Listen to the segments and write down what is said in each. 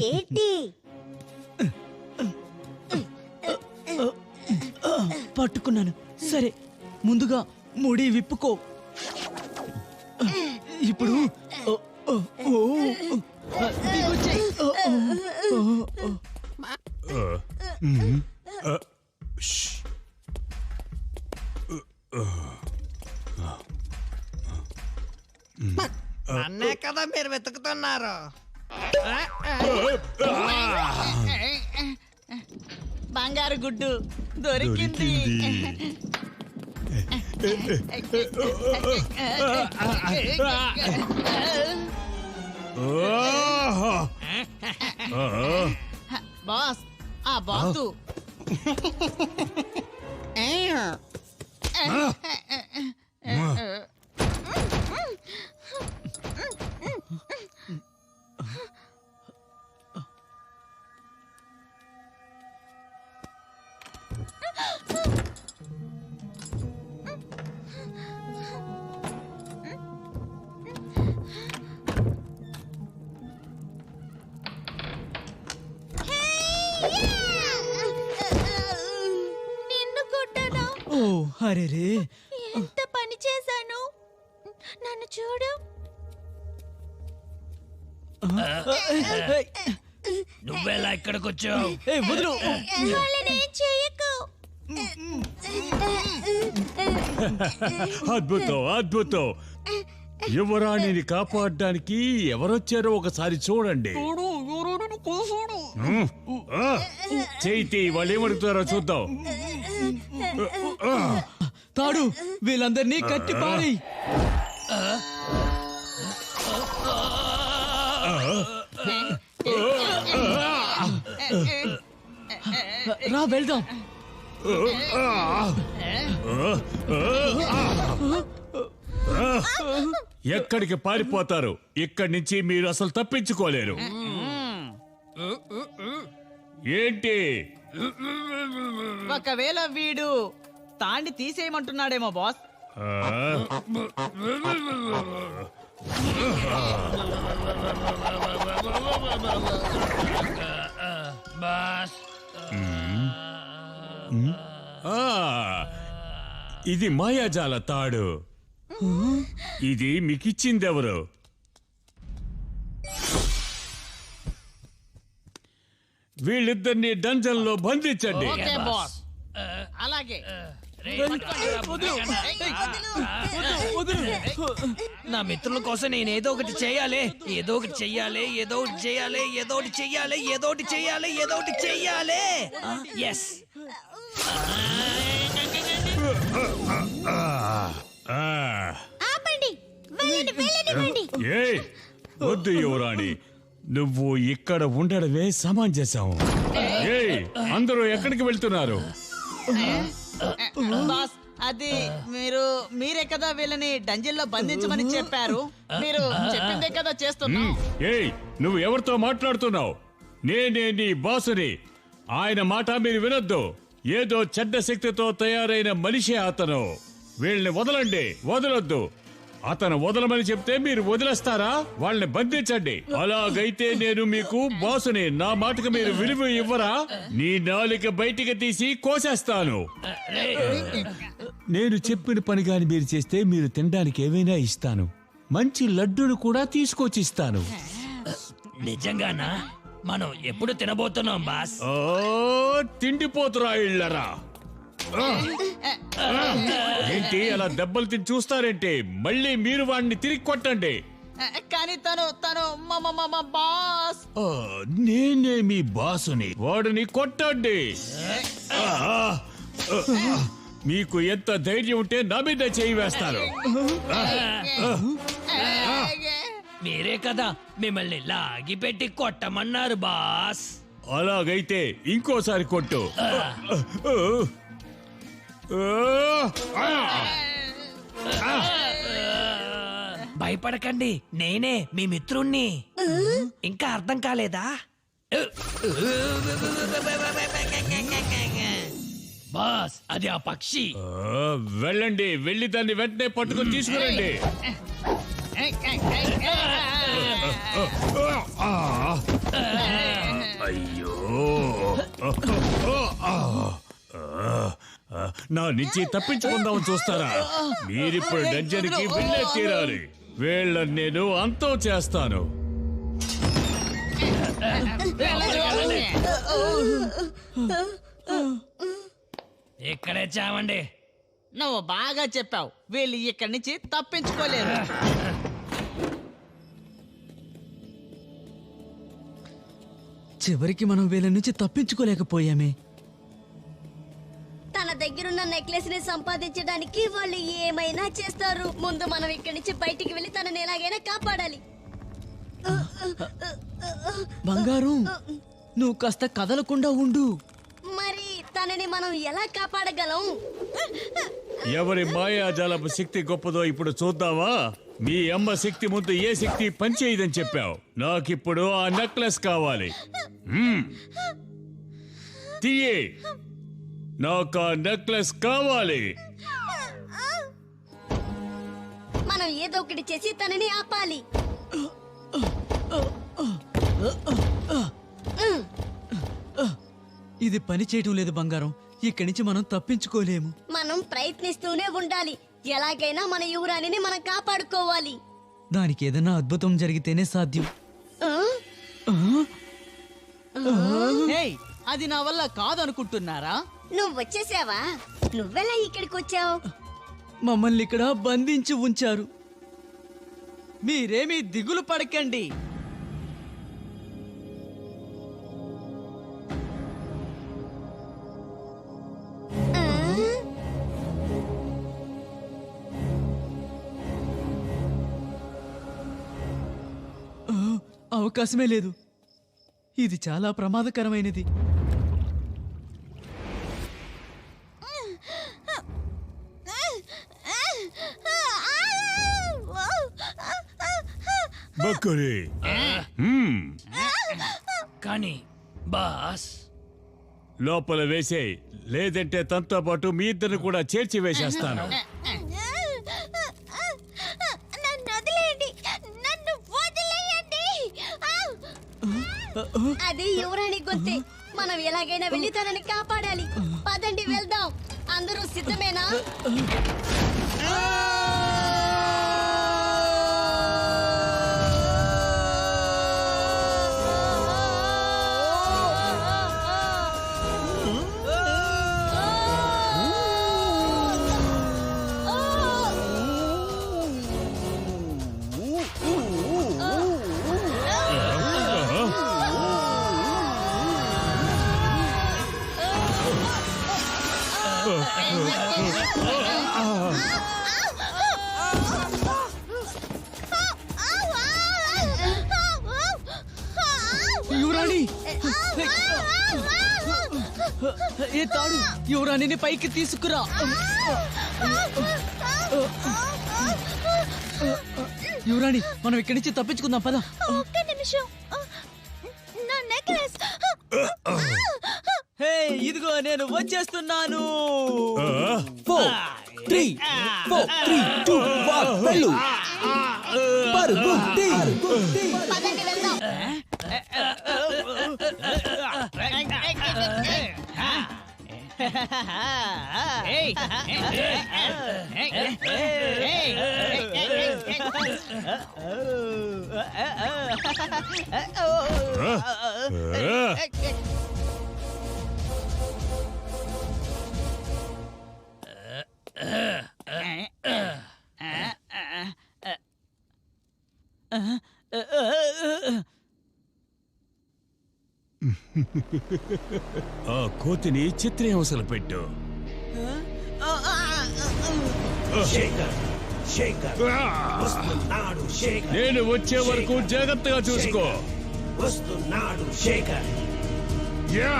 ఏంటి? పట్టుకున్నాను. సరే, ముందుగా ముడి విప్పుకో. ఇప్పుడు దిగొచ్చేయ్. అన్నే కదా మీరు వెతుకుతున్నారు. బంగారు గుడ్డు దొరికింది. బాస్, ఆ బాతు నిన్ను కొట్టనా? ఓ హరే, ఎంత పని చేశాను. నన్ను చూడు. నువ్వెలా ఇక్కడికి వచ్చావు? వదులు. వాళ్ళనేం చేయకు. అద్భుతం, అద్భుతం. యువరాణిని కాపాడడానికి ఎవరొచ్చారో ఒకసారి చూడండి. చేతి వాళ్ళు ఏమడుగుతారో చూద్దాం. తాడు, వీళ్ళందరినీ కట్టి పారేయ్. రా వెళ్దాం. ఎక్కడికి పారిపోతారు? ఇక్కడి నుంచి మీరు అసలు తప్పించుకోలేరు. ఏంటి? ఒకవేళ వీడు తాండి తీసేయమంటున్నాడేమో బాస్. బాస్, ఇది మాయాజాల తాడు. ఇది మీకిచ్చిందెవరు? వీళ్ళిద్దరిని డంజన్ లో బంధించండి. ఓకే బాస్, అలాగే. నా మిత్రుల కోసం నేను ఏదో ఒకటి చేయాలి, ఏదో ఒకటి చెయ్యాలి, ఏదో ఒకటి చేయాలి, ఏదో ఒకటి చెయ్యాలి, ఏదో ఒకటి చెయ్యాలి, ఏదో ఒకటి చెయ్యాలి. ఎస్. ఆపండి. వెళ్ళండి, వెళ్ళనివ్వండి. ఏయ్, వద్దు యువరాణి, నువ్వు ఇక్కడ ఉండడమే సమంజసం. ఏయ్, అందరూ ఎక్కడికి వెళ్తున్నారు? బాస్, అది మీరే కదా వీళ్ళని డంజన్లో బంధించమని చెప్పారు. మీరు చెప్పిందే కదా చేస్తున్నాం. ఏయ్, నువ్వు ఎవరితో మాట్లాడుతున్నావు? నేనే నీ బాసుని. ఆయన మాట మీరు వినొద్దు. ఏదో చెడ్డ శక్తితో తయారైన మనిషి అతను. వీళ్ళని వదలండి, వదలొద్దు. అతను వదలమని చెప్తే మీరు వదిలేస్తారా? వాళ్ళని బంధించండి. అలాగైతే నేను మీకు బాసుని. నా మాటకు మీరు విలువ ఇవ్వరా? నీ నాలుక బయటికి తీసి కోసేస్తాను. నేను చెప్పిన పని గాని మీరు చేస్తే మీరు తినడానికి ఏవైనా ఇస్తాను. మంచి లడ్డూను కూడా తీసుకొచ్చి ఇస్తాను. నిజంగానా? మనం ఎప్పుడు తినబోతున్నాం బాస్? ఓ, తిండిపోతురా ఇళ్ళరా. ఏంటి అలా దెబ్బలు తిని చూస్తారేంటి? మళ్ళీ మీరు వాడిని తిరిగి కొట్టండి. కానీ తను మా బాస్. నేనే మీ బాసుని. వాడిని కొట్టండి. మీకు ఎంత ధైర్యం ఉంటే నా మీద చేయి వేస్తారు. మీరే కదా మిమ్మల్ని లాగి పెట్టి కొట్టమన్నారు బాస్. అలాగైతే ఇంకోసారి కొట్టు. భయపడకండి, నేనే మీ మిత్రుణ్ణి. ఇంకా అర్థం కాలేదా? బాస్, అది ఆ పక్షి. వెళ్ళండి, వెళ్ళి దాన్ని వెంటనే పట్టుకుని తీసుకురండి. అయ్యో నా నుంచి తప్పించుకుందామని చూస్తారా? మీరిప్పుడు డంజన్కి వెళ్ళే తీరాలి. వీళ్ళని నేను అంతం చేస్తాను. ఇక్కడే చావండి. నువ్వు బాగా చెప్పావు. వీళ్ళు ఇక్కడి నుంచి తప్పించుకోలేరు. చివరికి మనం వీళ్ళ నుంచి తప్పించుకోలేకపోయామే. తన దగ్గరున్న నెక్లెస్ ని సంపాదించడానికి వాళ్ళు ఏమైనా చేస్తారు. ముందు మనం ఇక్కడి నుంచి బయటికి వెళ్ళి తనని ఎలాగైనా కాపాడాలి. బంగారం, నువ్వు కాస్త కదలకుండా ఉండు. మరి తనని మనం ఎలా కాపాడగలం? ఎవరి మాయాజాలపు శక్తి గొప్పదో ఇప్పుడు చూద్దామా? మీ అమ్మ శక్తి ముందు ఏ శక్తి పనిచేయదని చెప్పావు. నాకిప్పుడు ఆ నెక్లెస్ కావాలి. తీయే, నాకు ఆ నెక్లెస్ కావాలి. మనం ఏదో ఒకటి చేసి తనని ఆపాలి. ఇది పని చేయటం లేదు బంగారం. ఇక్కడి నుంచి మనం తప్పించుకోలేము. మనం ప్రయత్నిస్తూనే ఉండాలి. ఎలాగైనా మన యువరాణిని మనం కాపాడుకోవాలి. దానికి ఏదైనా అద్భుతం జరిగితేనే సాధ్యం. ఆ? హేయ్, అది నా వల్ల కాదనుకుంటున్నారా? నువ్వు వచ్చేసావా? నువ్వెలా ఇక్కడికి వచ్చావు? మమ్మల్ని ఇక్కడ బంధించి ఉంచారు. మీరేమీ దిగులు పడకండి. అవకాశమే లేదు. ఇది చాలా ప్రమాదకరమైనది. బక్కురి, కానీ బాస్, లోపల వేసే, లేదంటే తనతో పాటు మీ ఇద్దరిని కూడా చేర్చి వేసేస్తాను. నన్ను వదిలేయండి, నన్ను వదిలేయండి. అది యువరాణి గొంతే. మనం ఎలాగైనా వెళ్ళి తనని కాపాడాలి. పదండి వెళ్దాం. అందరూ సిద్ధమేనా? యువరాణి, ఏ తాడు, యువరాణిని పైకి తీసుకురా. యువరాణి, మనం ఇక్కడి నుంచి తప్పించుకుందాం, పద. ఒక్క నిమిషం, నా నెక్లెస్. హే, ఇదిగో నేను వచ్చేస్తున్నాను. 4 3 4 3 2 1 వెళ్ళు. పరుగుద్ది. పదండి వెళ్దాం. ఆ కోతిని చిత్రహింసలు పెట్టు. శేఖర్ శేఖర్ వస్తున్నాడు. శేఖర్ నేను వచ్చే వరకు జాగ్రత్తగా చూసుకో. వస్తున్నాడు. శేఖర్ యా!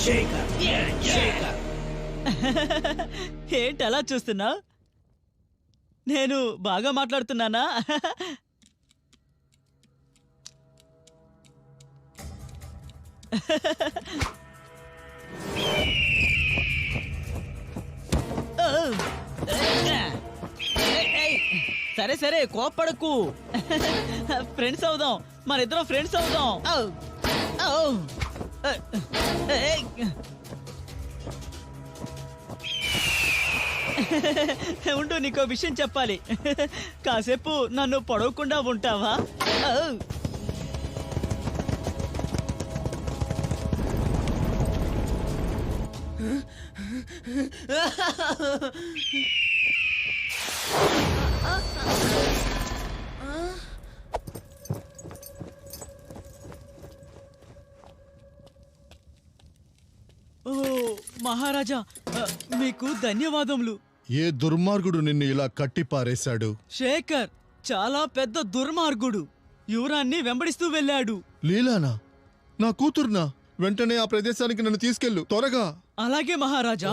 శేఖర్ శేఖర్. ఏంటి అలా చూస్తున్నావు? నేను బాగా మాట్లాడుతున్నానా? సరే సరే, కోప్పడకు. ఫ్రెండ్స్ అవుదాం, మన ఇద్దరం ఫ్రెండ్స్ అవుదాం. ఓ! ఏయ్! ఉండు, నీకో విషయం చెప్పాలి. కాసేపు నన్ను పొడవకుండా ఉంటావా? ఓ! ఓ మహారాజా, మీకు ధన్యవాదములు. ఏ దుర్మార్గుడు నిన్ను ఇలా కట్టి పారేశాడు? శేఖర్ చాలా పెద్ద దుర్మార్గుడు. యువరాన్ని వెంబడిస్తూ వెళ్ళాడు. లీలానా? నా కూతుర్నా? వెంటనే ఆ ప్రదేశానికి నన్ను తీసుకెళ్ళు, త్వరగా. అలాగే మహారాజా.